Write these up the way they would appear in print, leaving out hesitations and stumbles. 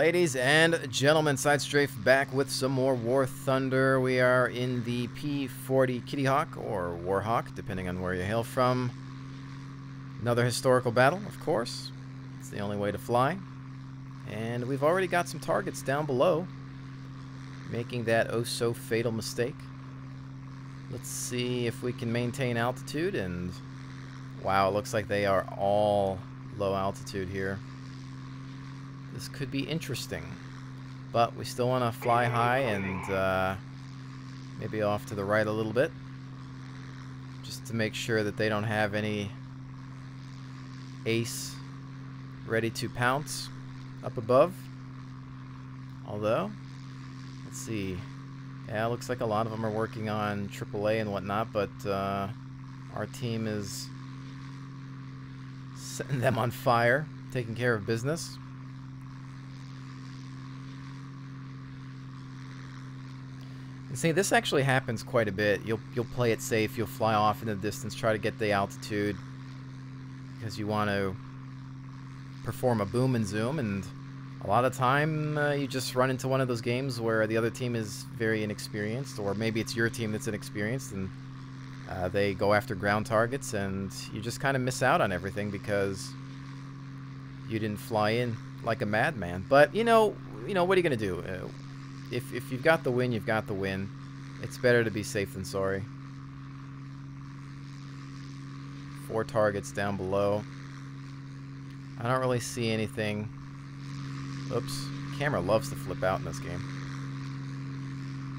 Ladies and gentlemen, SideStrafe back with some more War Thunder. We are in the P40 Kittyhawk, or Warhawk, depending on where you hail from. Another historical battle, of course. It's the only way to fly. And we've already got some targets down below, making that oh-so-fatal mistake. Let's see if we can maintain altitude, and wow, it looks like they are all low altitude here. This could be interesting, but we still want to fly high and maybe off to the right a little bit, just to make sure that they don't have any ace ready to pounce up above. Although, let's see. Yeah, it looks like a lot of them are working on AAA and whatnot, but our team is setting them on fire, taking care of business. And see, this actually happens quite a bit. You'll play it safe. You'll fly off in the distance, try to get the altitude because you want to perform a boom and zoom, and a lot of time you just run into one of those games where the other team is very inexperienced, or maybe it's your team that's inexperienced, and they go after ground targets, and you just kind of miss out on everything because you didn't fly in like a madman. But you know, what are you gonna do? If you've got the win, you've got the win. It's better to be safe than sorry. 4 targets down below. I don't really see anything. Oops. Camera loves to flip out in this game.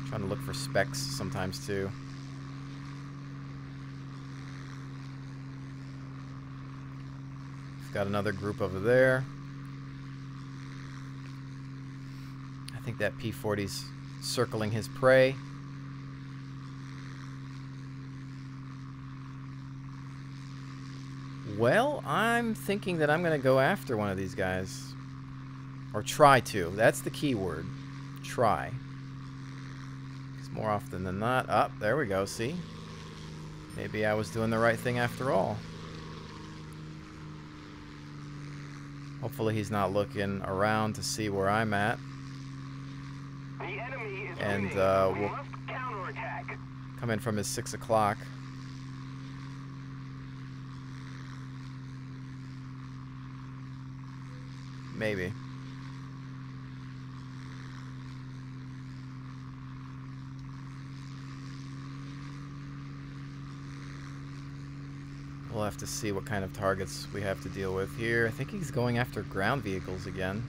I'm trying to look for specks sometimes too. We've got another group over there. I think that P40's circling his prey. Well, I'm thinking that I'm going to go after one of these guys. Or try to. That's the key word. Try. Because more often than not... Oh, there we go, see? Maybe I was doing the right thing after all. Hopefully he's not looking around to see where I'm at. And we'll come in from his 6 o'clock. Maybe. We'll have to see what kind of targets we have to deal with here. I think he's going after ground vehicles again.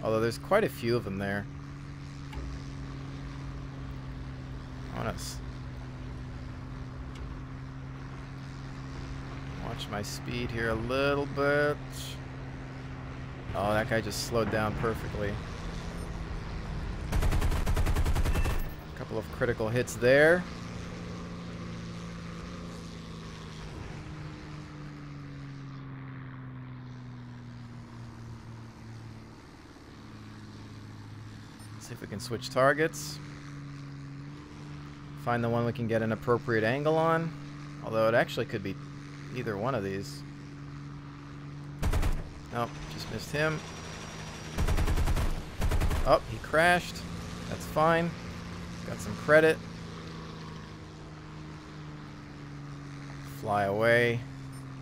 Although there's quite a few of them there. Honest. Watch my speed here a little bit. Oh, that guy just slowed down perfectly. A couple of critical hits there. Let's see if we can switch targets. Find the one we can get an appropriate angle on. Although it actually could be either one of these. Nope, just missed him. Oh, he crashed. That's fine. Got some credit. Fly away.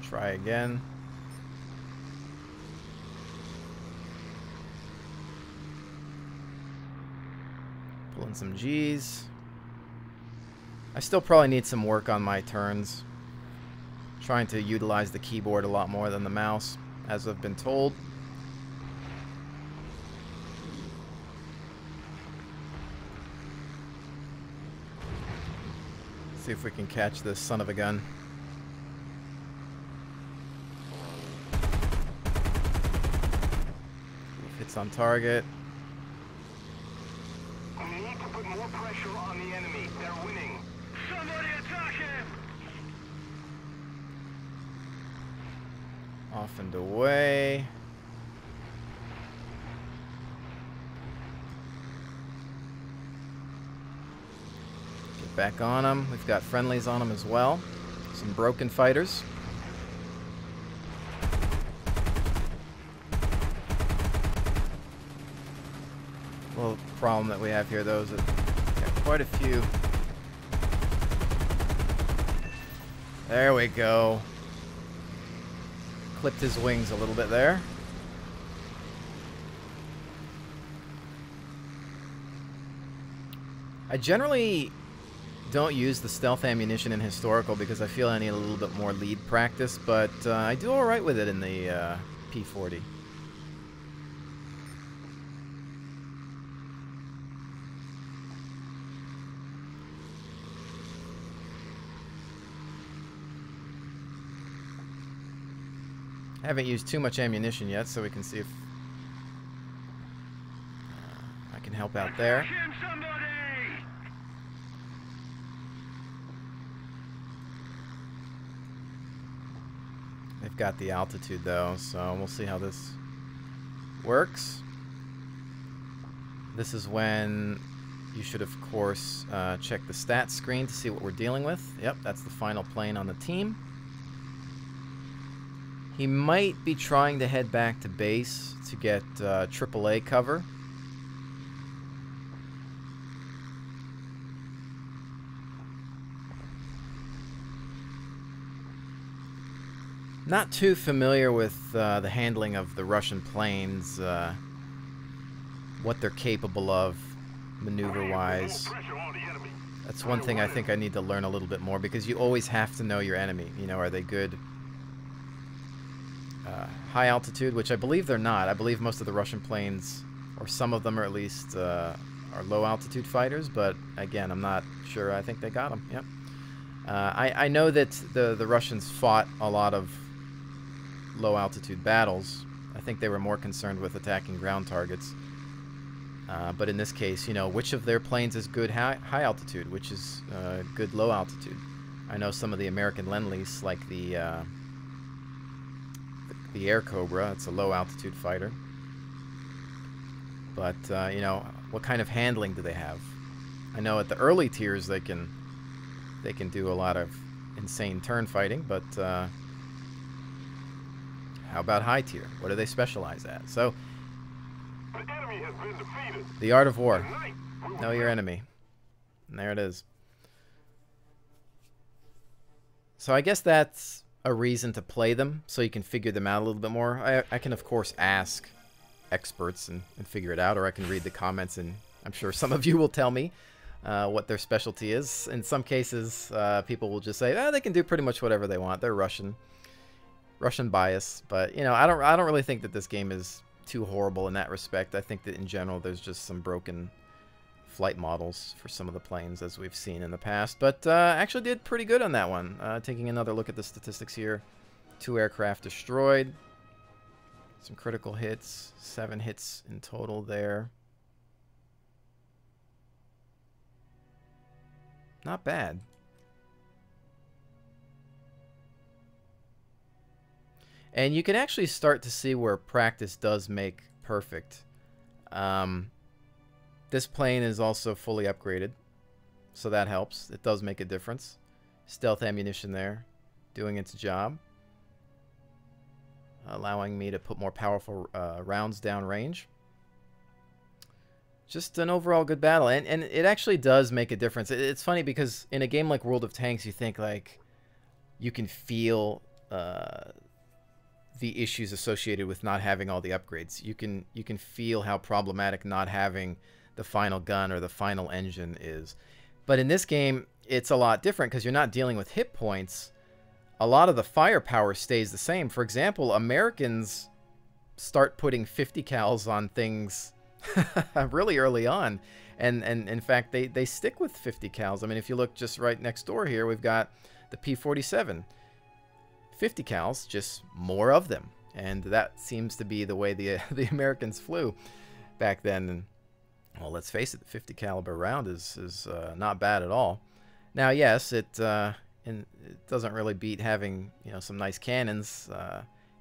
Try again. Pulling some G's. I still probably need some work on my turns. Trying to utilize the keyboard a lot more than the mouse, as I've been told. See if we can catch this son of a gun. Hits on target. We need to put more pressure on the enemy. They're winning. Somebody attack him! Off and away. Get back on them. We've got friendlies on them as well. Some broken fighters. Well, the problem that we have here, though, is that we got quite a few. There we go. Clipped his wings a little bit there. I generally don't use the stealth ammunition in Historical because I feel I need a little bit more lead practice, but I do alright with it in the P40. I haven't used too much ammunition yet, so we can see if I can help out there. They've got the altitude though, so we'll see how this works. This is when you should, of course, check the stats screen to see what we're dealing with. Yep, that's the final plane on the team. He might be trying to head back to base to get AAA cover. Not too familiar with the handling of the Russian planes, what they're capable of maneuver-wise. That's one thing I think I need to learn a little bit more, because you always have to know your enemy. You know, are they good high altitude, which I believe they're not. I believe most of the Russian planes, or some of them are at least, are low altitude fighters, but again, I'm not sure. I think they got them. Yep. I know that the Russians fought a lot of low altitude battles. I think they were more concerned with attacking ground targets. But in this case, you know, which of their planes is good high altitude, which is good low altitude. I know some of the American Lend-Lease, like the Air Cobra, it's a low altitude fighter. But you know, what kind of handling do they have? I know at the early tiers they can do a lot of insane turn fighting, but how about high tier? What do they specialize at? So, The enemy has been defeated. the art of war. Tonight, we will Know your enemy. And there it is. So I guess that's a reason to play them, so you can figure them out a little bit more. I can, of course, ask experts and figure it out, or I can read the comments, and I'm sure some of you will tell me what their specialty is. In some cases, people will just say, oh, they can do pretty much whatever they want. They're Russian bias. But, you know, I don't really think that this game is too horrible in that respect. I think that in general there's just some broken flight models for some of the planes, as we've seen in the past. But actually did pretty good on that one. Taking another look at the statistics here. 2 aircraft destroyed. Some critical hits. 7 hits in total there. Not bad. And you can actually start to see where practice does make perfect. This plane is also fully upgraded, so that helps. It does make a difference. Stealth ammunition there, doing its job. Allowing me to put more powerful rounds down range. Just an overall good battle, and it actually does make a difference. It's funny because in a game like World of Tanks, you think like you can feel the issues associated with not having all the upgrades. You can feel how problematic not having the final gun or the final engine is. But in this game, it's a lot different because you're not dealing with hit points. A lot of the firepower stays the same. For example, Americans start putting 50 cals on things really early on, and in fact they stick with 50 cals. I mean, if you look just right next door here, we've got the P47, 50 cals, just more of them, and that seems to be the way the Americans flew back then. And well, let's face it, the 50 caliber round is not bad at all. Now, yes, it doesn't really beat having, you know, some nice cannons.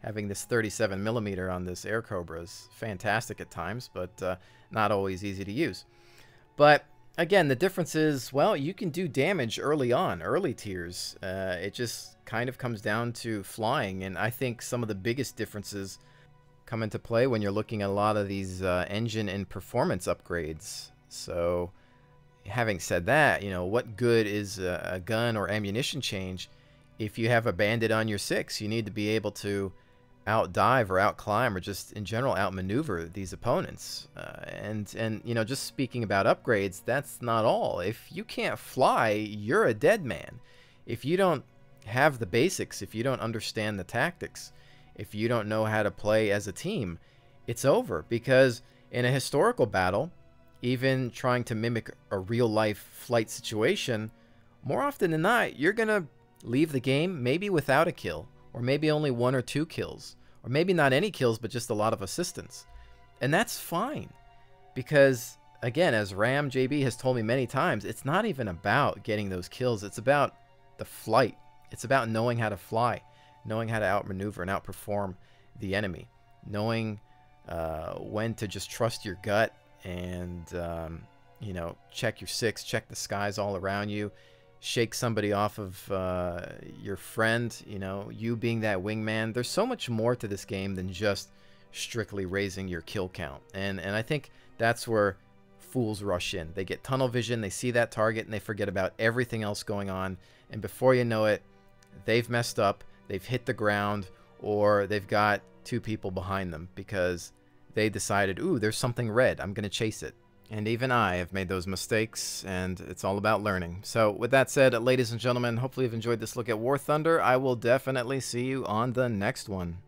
Having this 37mm on this Air Cobra is fantastic at times, but not always easy to use. But again, the difference is, well, you can do damage early on, early tiers. It just kind of comes down to flying, and I think some of the biggest differences come into play when you're looking at a lot of these engine and performance upgrades. So having said that, you know, what good is a gun or ammunition change if you have a bandit on your 6? You need to be able to outdive or outclimb or just in general outmaneuver these opponents. And you know, just speaking about upgrades, that's not all. If you can't fly, you're a dead man. If you don't have the basics, if you don't understand the tactics, if you don't know how to play as a team, it's over. Because in a historical battle, even trying to mimic a real-life flight situation, more often than not, you're going to leave the game maybe without a kill, or maybe only 1 or 2 kills, or maybe not any kills, but just a lot of assistance. And that's fine, because, again, as Ram JB has told me many times, it's not even about getting those kills. It's about the flight. It's about knowing how to fly, knowing how to outmaneuver and outperform the enemy, knowing when to just trust your gut and, you know, check your 6, check the skies all around you, shake somebody off of your friend, you know, you being that wingman. There's so much more to this game than just strictly raising your kill count. And I think that's where fools rush in. They get tunnel vision, they see that target, and they forget about everything else going on. And before you know it, they've messed up, they've hit the ground, or they've got 2 people behind them because they decided, ooh, there's something red, I'm going to chase it. And even I have made those mistakes, and it's all about learning. So with that said, ladies and gentlemen, hopefully you've enjoyed this look at War Thunder. I will definitely see you on the next one.